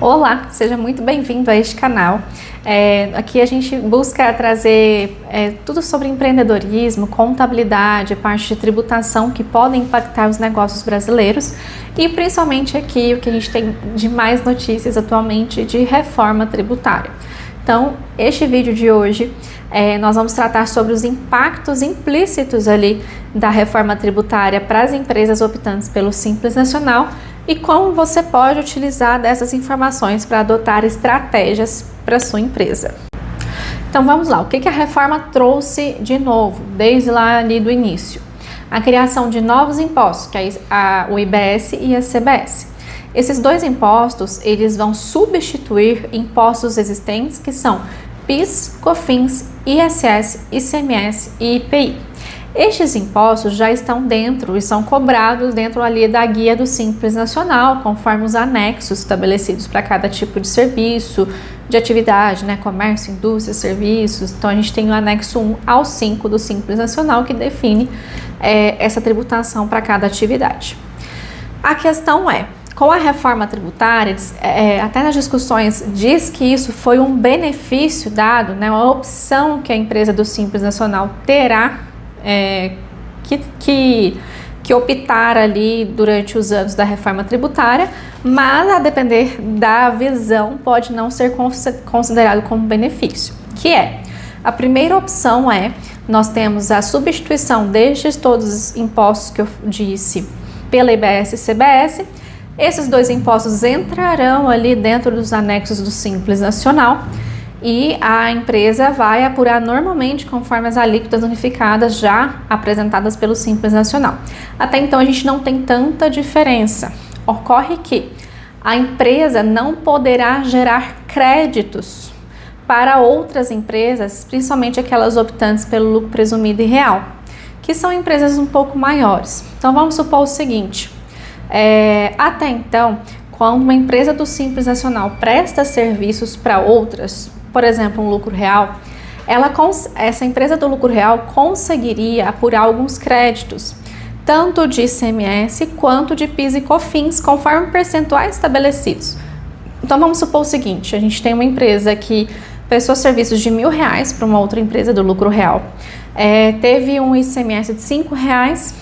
Olá, seja muito bem-vindo a este canal. Aqui a gente busca trazer tudo sobre empreendedorismo, contabilidade, parte de tributação que podem impactar os negócios brasileiros e principalmente aqui o que a gente tem de mais notícias atualmente de reforma tributária. Então, este vídeo de hoje nós vamos tratar sobre os impactos implícitos ali da reforma tributária para as empresas optantes pelo Simples Nacional e como você pode utilizar dessas informações para adotar estratégias para sua empresa. Então vamos lá, o que a reforma trouxe de novo, desde lá ali do início? A criação de novos impostos, que é o IBS e a CBS. Esses dois impostos, eles vão substituir impostos existentes que são PIS, COFINS, ISS, ICMS e IPI. Estes impostos já estão dentro e são cobrados dentro ali da guia do Simples Nacional, conforme os anexos estabelecidos para cada tipo de serviço, de atividade, né? Comércio, indústria, serviços. Então a gente tem o anexo 1 ao 5 do Simples Nacional que define essa tributação para cada atividade. A questão é, com a reforma tributária, até nas discussões diz que isso foi um benefício dado, né? Uma opção que a empresa do Simples Nacional terá que optar ali durante os anos da reforma tributária, mas a depender da visão pode não ser considerado como benefício, que é, a primeira opção nós temos a substituição destes todos os impostos que eu disse pela IBS e CBS. Esses dois impostos entrarão ali dentro dos anexos do Simples Nacional e a empresa vai apurar normalmente conforme as alíquotas unificadas já apresentadas pelo Simples Nacional. Até então a gente não tem tanta diferença. Ocorre que a empresa não poderá gerar créditos para outras empresas, principalmente aquelas optantes pelo lucro presumido e real, que são empresas um pouco maiores. Então vamos supor o seguinte, até então, quando uma empresa do Simples Nacional presta serviços para outras, por exemplo, um lucro real, essa empresa do lucro real conseguiria apurar alguns créditos, tanto de ICMS quanto de PIS e COFINS, conforme percentuais estabelecidos. Então vamos supor o seguinte, a gente tem uma empresa que prestou serviços de R$1.000 para uma outra empresa do lucro real, teve um ICMS de R$5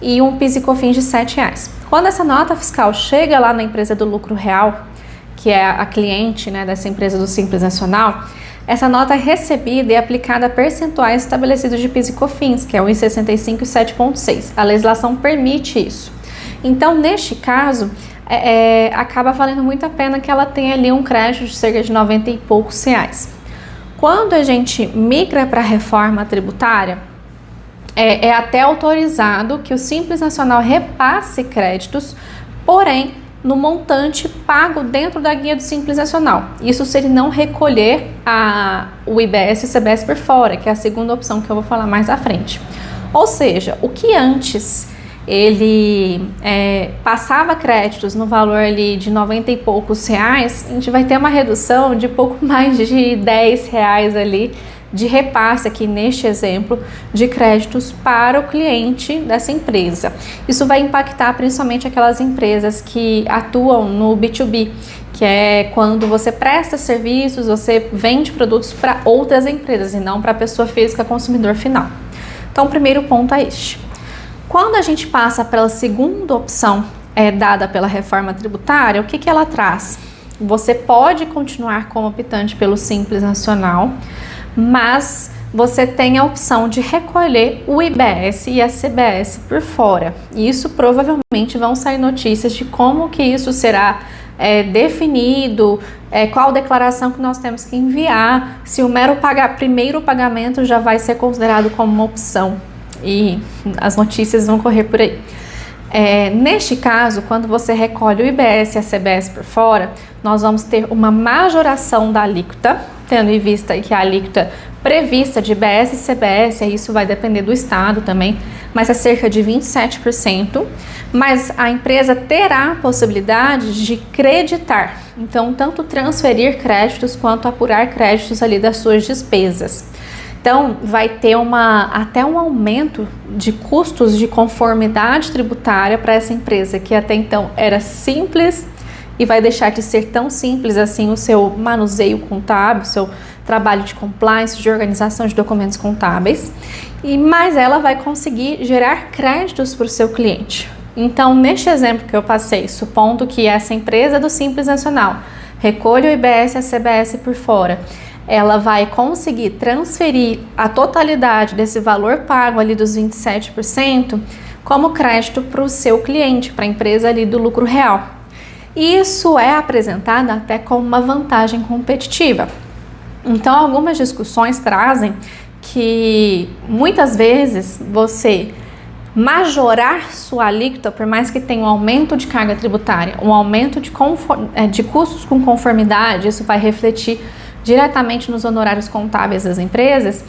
e um PIS e COFINS de R$7. Quando essa nota fiscal chega lá na empresa do lucro real, que é a cliente, né, dessa empresa do Simples Nacional, essa nota é recebida e aplicada a percentuais estabelecidos de PIS e COFINS, que é o 1,65 e 7,6. A legislação permite isso. Então, neste caso, acaba valendo muito a pena que ela tenha ali um crédito de cerca de 90 e poucos reais. Quando a gente migra para a reforma tributária, é até autorizado que o Simples Nacional repasse créditos, porém, no montante pago dentro da guia do Simples Nacional. Isso se ele não recolher o IBS e o CBS por fora, que é a segunda opção que eu vou falar mais à frente. Ou seja, o que antes ele passava créditos no valor ali de 90 e poucos reais, a gente vai ter uma redução de pouco mais de R$10 ali de repasse aqui neste exemplo de créditos para o cliente dessa empresa. Isso vai impactar principalmente aquelas empresas que atuam no B2B, que é quando você presta serviços, você vende produtos para outras empresas e não para a pessoa física consumidor final. Então o primeiro ponto é este. Quando a gente passa pela segunda opção dada pela reforma tributária, o que ela traz? Você pode continuar como optante pelo Simples Nacional, mas você tem a opção de recolher o IBS e a CBS por fora. E isso provavelmente vão sair notícias de como que isso será definido, qual declaração que nós temos que enviar, se o primeiro pagamento já vai ser considerado como uma opção. E as notícias vão correr por aí. Neste caso, quando você recolhe o IBS e a CBS por fora, nós vamos ter uma majoração da alíquota, tendo em vista que a alíquota prevista de IBS e CBS, isso vai depender do estado também, mas é cerca de 27%, mas a empresa terá a possibilidade de creditar, então tanto transferir créditos quanto apurar créditos ali das suas despesas. Então, vai ter até um aumento de custos de conformidade tributária para essa empresa, que até então era simples e vai deixar de ser tão simples assim o seu manuseio contábil, o seu trabalho de compliance, de organização de documentos contábeis, mas ela vai conseguir gerar créditos para o seu cliente. Então, neste exemplo que eu passei, supondo que essa empresa do Simples Nacional recolha o IBS e a CBS por fora, ela vai conseguir transferir a totalidade desse valor pago ali dos 27% como crédito para o seu cliente, para a empresa ali do lucro real. Isso é apresentado até como uma vantagem competitiva. Então, algumas discussões trazem que muitas vezes você majorar sua alíquota, por mais que tenha um aumento de carga tributária, um aumento de custos com conformidade, isso vai refletir diretamente nos honorários contábeis das empresas,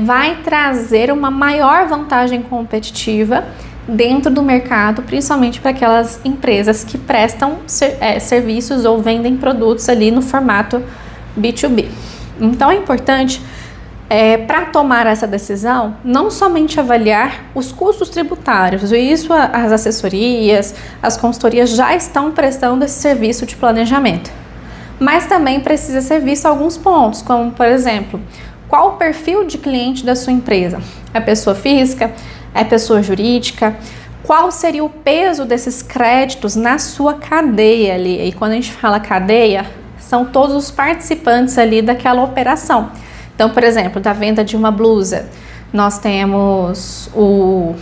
vai trazer uma maior vantagem competitiva dentro do mercado, principalmente para aquelas empresas que prestam serviços ou vendem produtos ali no formato B2B. Então é importante, para tomar essa decisão, não somente avaliar os custos tributários, e isso as assessorias, as consultorias já estão prestando esse serviço de planejamento, mas também precisa ser visto alguns pontos, como por exemplo, qual o perfil de cliente da sua empresa? É pessoa física? É pessoa jurídica? Qual seria o peso desses créditos na sua cadeia ali? E quando a gente fala cadeia, são todos os participantes ali daquela operação. Então, por exemplo, da venda de uma blusa, nós temos o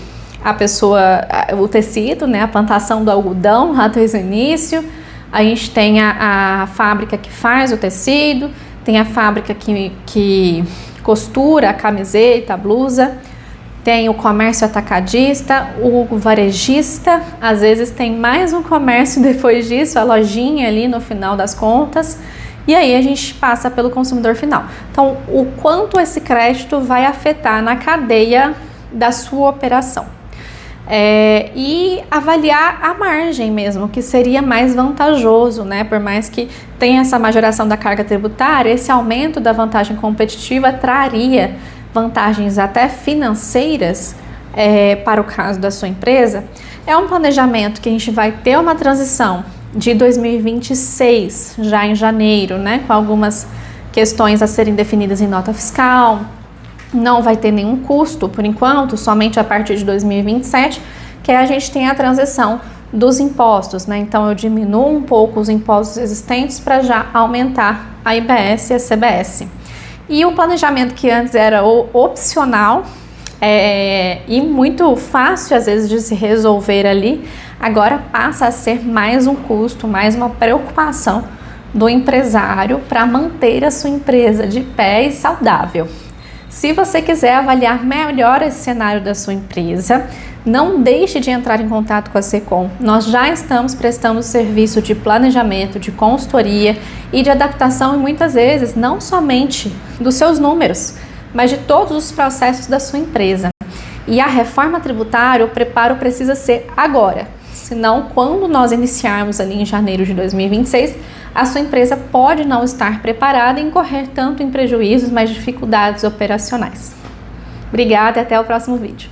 tecido, né, a plantação do algodão lá desde o início, a gente tem a fábrica que faz o tecido, tem a fábrica que costura a camiseta, a blusa, tem o comércio atacadista, o varejista, às vezes tem mais um comércio depois disso, a lojinha ali no final das contas, e aí a gente passa pelo consumidor final. Então, o quanto esse crédito vai afetar na cadeia da sua operação. E avaliar a margem mesmo, que seria mais vantajoso, né? Por mais que tenha essa majoração da carga tributária, esse aumento da vantagem competitiva traria vantagens até financeiras para o caso da sua empresa. É um planejamento que a gente vai ter uma transição de 2026, já em janeiro, né? Com algumas questões a serem definidas em nota fiscal. Não vai ter nenhum custo por enquanto, somente a partir de 2027, que a gente tem a transição dos impostos, né? Então eu diminuo um pouco os impostos existentes para já aumentar a IBS e a CBS. E o planejamento que antes era opcional e muito fácil às vezes de se resolver ali, agora passa a ser mais um custo, mais uma preocupação do empresário para manter a sua empresa de pé e saudável. Se você quiser avaliar melhor esse cenário da sua empresa, não deixe de entrar em contato com a Secom. Nós já estamos prestando serviço de planejamento, de consultoria e de adaptação, e muitas vezes não somente dos seus números, mas de todos os processos da sua empresa. E a reforma tributária, o preparo precisa ser agora, senão quando nós iniciarmos ali em janeiro de 2026, a sua empresa pode não estar preparada e incorrer tanto em prejuízos, mas dificuldades operacionais. Obrigada e até o próximo vídeo.